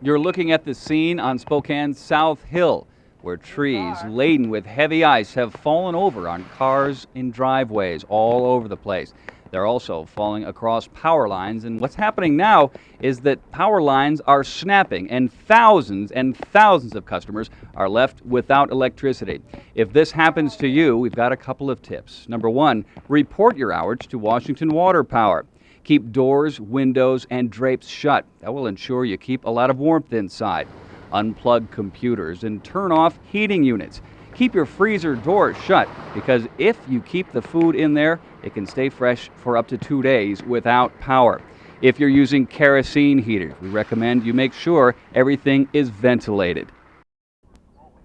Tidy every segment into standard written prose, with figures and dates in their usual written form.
You're looking at the scene on Spokane's South Hill, where trees laden with heavy ice have fallen over on cars in driveways all over the place. They're also falling across power lines, and what's happening now is that power lines are snapping and thousands of customers are left without electricity. If this happens to you, we've got a couple of tips. Number one, report your outage to Washington Water Power. Keep doors, windows, and drapes shut. That will ensure you keep a lot of warmth inside. Unplug computers and turn off heating units. Keep your freezer doors shut, because if you keep the food in there, it can stay fresh for up to 2 days without power. If you're using kerosene heaters, we recommend you make sure everything is ventilated.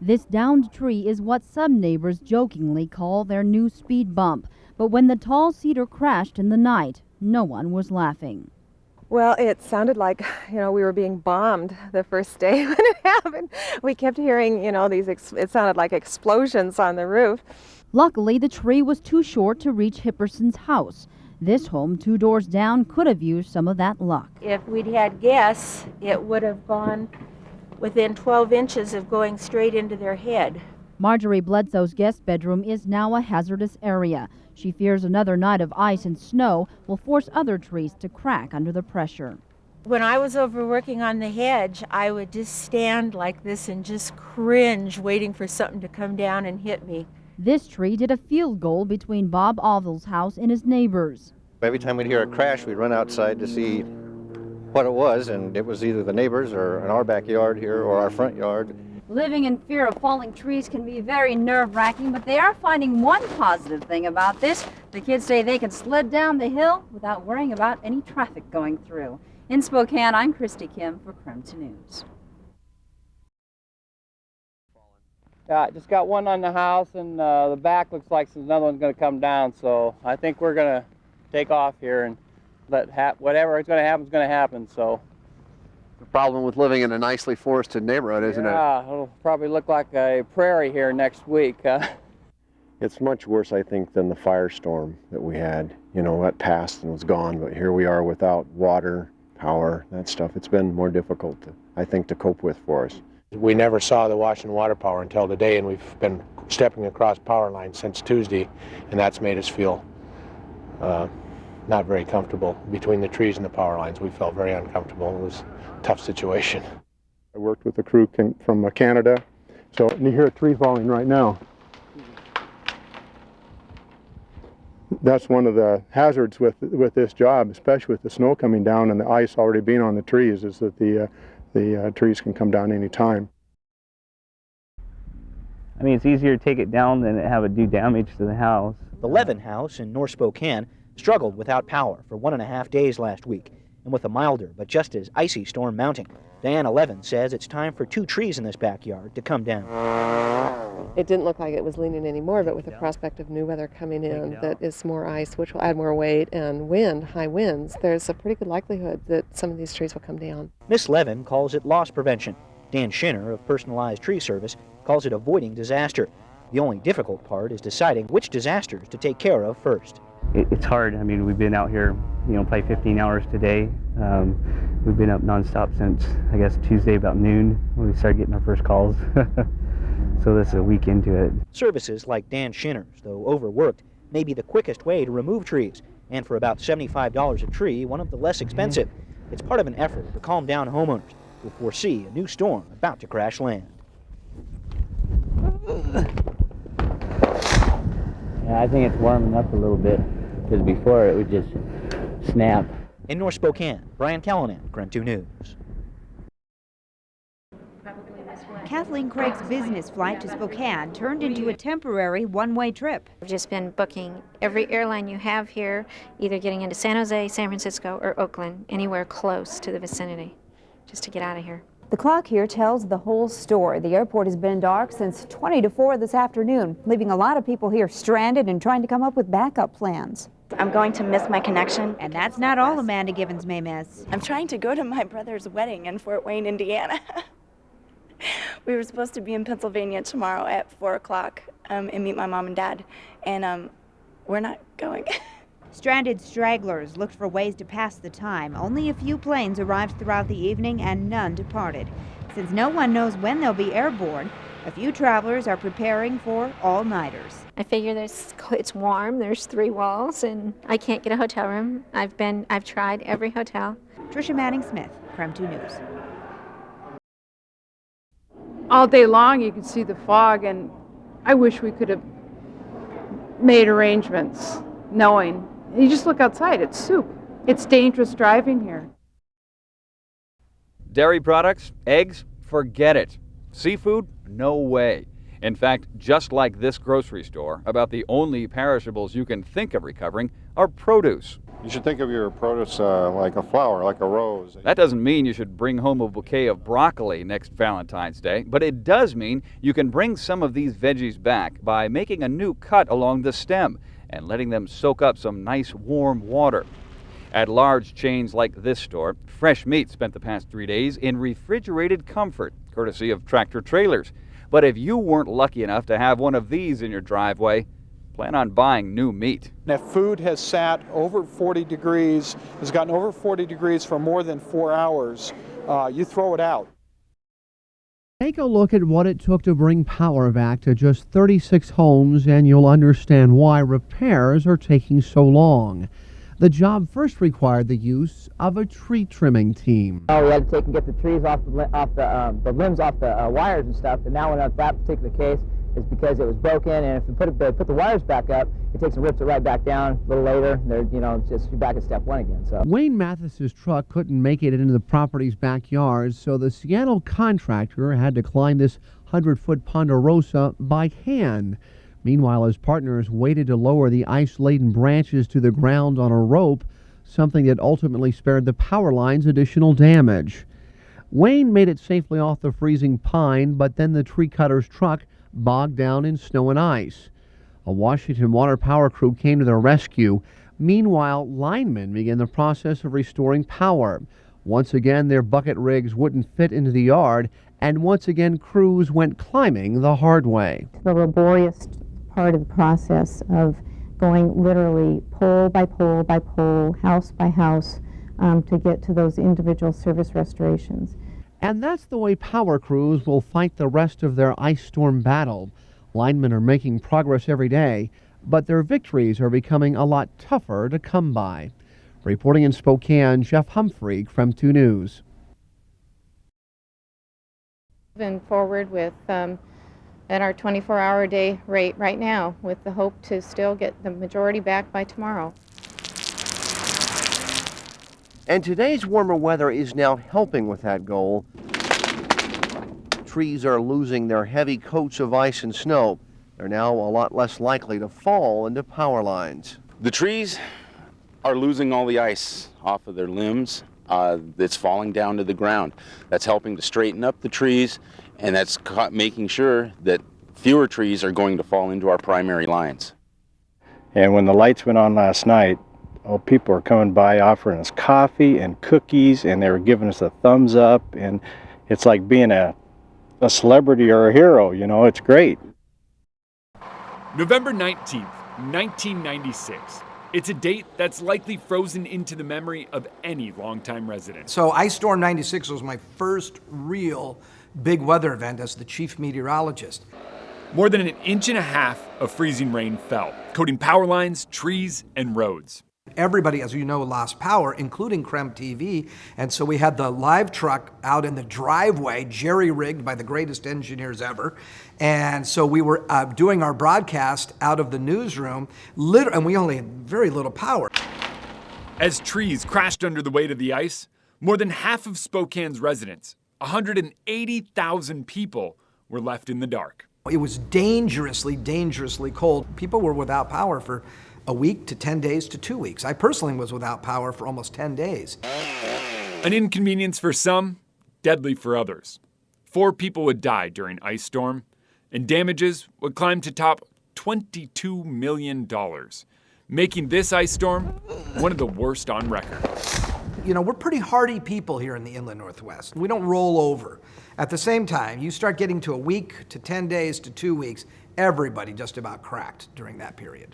This downed tree is what some neighbors jokingly call their new speed bump. But when the tall cedar crashed in the night, no one was laughing. Well, it sounded like, we were being bombed the first day when it happened. We kept hearing, it sounded like explosions on the roof. Luckily, the tree was too short to reach Hipperson's house. This home 2 doors down could have used some of that luck. If we'd had guests, it would have gone within 12 inches of going straight into their head. Marjorie Bledsoe's guest bedroom is now a hazardous area. She fears another night of ice and snow will force other trees to crack under the pressure. When I was over working on the hedge, I would just stand like this and just cringe, waiting for something to come down and hit me. This tree did a field goal between Bob Oval's house and his neighbors. Every time we'd hear a crash, we'd run outside to see what it was, and it was either the neighbors or in our backyard here or our front yard. Living in fear of falling trees can be very nerve-wracking, but they are finding one positive thing about this. The kids say they can sled down the hill without worrying about any traffic going through. In Spokane, I'm Christy Kim for KREM 2 News. Yeah, just got one on the house, and the back looks like another one's going to come down, so I think we're going to take off here and let whatever is going to happen is going to happen. So. The problem with living in a nicely forested neighborhood, isn't it? Yeah, it'll probably look like a prairie here next week. It's much worse, I think, than the firestorm that we had. That passed and was gone, but here we are without water, power, that stuff. It's been more difficult, I think, to cope with for us. We never saw the Washington Water Power until today, and we've been stepping across power lines since Tuesday, and that's made us feel not very comfortable. Between the trees and the power lines, we felt very uncomfortable. It was a tough situation. I worked with a crew from Canada, so you hear a tree falling right now. That's one of the hazards with this job, especially with the snow coming down and the ice already being on the trees, is that the trees can come down any time. I mean, it's easier to take it down than have it do damage to the house. The Levin house in North Spokane struggled without power for 1.5 days last week, and with a milder but just as icy storm mounting. Diana Levin says it's time for 2 trees in this backyard to come down. It didn't look like it was leaning anymore, but with the prospect of new weather coming in that is more ice, which will add more weight, and wind, high winds, there's a pretty good likelihood that some of these trees will come down. Miss Levin calls it loss prevention. Dan Schinner of Personalized Tree Service calls it avoiding disaster. The only difficult part is deciding which disasters to take care of first. It's hard. I mean, we've been out here, probably 15 hours today. We've been up nonstop since, I guess, Tuesday about noon when we started getting our first calls. So this is a week into it. Services like Dan Schinner's, though overworked, may be the quickest way to remove trees, and for about $75 a tree, one of the less expensive. It's part of an effort to calm down homeowners who foresee a new storm about to crash land. Yeah, I think it's warming up a little bit, because before it would just snap. In North Spokane, Brian Callanan, KREM 2 News. Kathleen Craig's business flight to Spokane turned into a temporary one-way trip. We've just been booking every airline you have here, either getting into San Jose, San Francisco, or Oakland, anywhere close to the vicinity, just to get out of here. The clock here tells the whole story. The airport has been dark since 20 to 4 this afternoon, leaving a lot of people here stranded and trying to come up with backup plans. I'm going to miss my connection. And that's not all Amanda Givens may miss. I'm trying to go to my brother's wedding in Fort Wayne, Indiana. We were supposed to be in Pennsylvania tomorrow at 4 o'clock and meet my mom and dad, and we're not going. Stranded stragglers looked for ways to pass the time. Only a few planes arrived throughout the evening and none departed. Since no one knows when they'll be airborne, a few travelers are preparing for all-nighters. I figure it's warm, there's 3 walls, and I can't get a hotel room. I've tried every hotel. Tricia Manning-Smith, KREM 2 News. All day long you can see the fog, and I wish we could have made arrangements knowing. You just look outside, it's soup. It's dangerous driving here. Dairy products, eggs, forget it. Seafood, no way. In fact, just like this grocery store, about the only perishables you can think of recovering are produce. You should think of your produce like a flower, like a rose. That doesn't mean you should bring home a bouquet of broccoli next Valentine's Day, but it does mean you can bring some of these veggies back by making a new cut along the stem and letting them soak up some nice warm water. At large chains like this store, fresh meat spent the past 3 days in refrigerated comfort, courtesy of tractor trailers. But if you weren't lucky enough to have one of these in your driveway, plan on buying new meat. If food has sat over 40 degrees, has gotten over 40 degrees for more than 4 hours, you throw it out. Take a look at what it took to bring power back to just 36 homes, and you'll understand why repairs are taking so long. The job first required the use of a tree trimming team. We had to take and get the trees off the limbs off the wires and stuff, and now in that particular case, is because it was broken, and if you put the wires back up, it takes and rips it right back down a little later. It's just you're back at step 1 again. So Wayne Mathis's truck couldn't make it into the property's backyard, so the Seattle contractor had to climb this 100-foot ponderosa by hand. Meanwhile, his partners waited to lower the ice-laden branches to the ground on a rope, something that ultimately spared the power lines additional damage. Wayne made it safely off the freezing pine, but then the tree cutter's truck bogged down in snow and ice. A Washington Water Power crew came to their rescue. Meanwhile, linemen began the process of restoring power. Once again, their bucket rigs wouldn't fit into the yard, and once again, crews went climbing the hard way. The laborious part of the process of going literally pole by pole by pole, house by house, to get to those individual service restorations. And that's the way power crews will fight the rest of their ice storm battle. Linemen are making progress every day, but their victories are becoming a lot tougher to come by. Reporting in Spokane, Jeff Humphrey, KREM 2 News. Moving forward with at our 24-hour day rate right now, with the hope to still get the majority back by tomorrow. And today's warmer weather is now helping with that goal. Trees are losing their heavy coats of ice and snow. They're now a lot less likely to fall into power lines. The trees are losing all the ice off of their limbs that's falling down to the ground. That's helping to straighten up the trees, and that's making sure that fewer trees are going to fall into our primary lines. And when the lights went on last night, people were coming by offering us coffee and cookies, and they were giving us a thumbs up, and it's like being a celebrity or a hero, it's great. November 19th, 1996. It's a date that's likely frozen into the memory of any longtime resident. So Ice Storm 96 was my first real big weather event as the chief meteorologist. More than 1.5 inches of freezing rain fell, coating power lines, trees, and roads. Everybody, as you know, lost power, including KREM TV, and so we had the live truck out in the driveway, jerry-rigged by the greatest engineers ever, and so we were doing our broadcast out of the newsroom, and we only had very little power. As trees crashed under the weight of the ice, more than half of Spokane's residents, 180,000 people, were left in the dark. It was dangerously, dangerously cold. People were without power for a week to 10 days to 2 weeks. I personally was without power for almost 10 days. An inconvenience for some, deadly for others. 4 people would die during ice storm, and damages would climb to top $22 million, making this ice storm one of the worst on record. We're pretty hardy people here in the inland Northwest. We don't roll over. At the same time, you start getting to a week to 10 days to 2 weeks, everybody just about cracked during that period.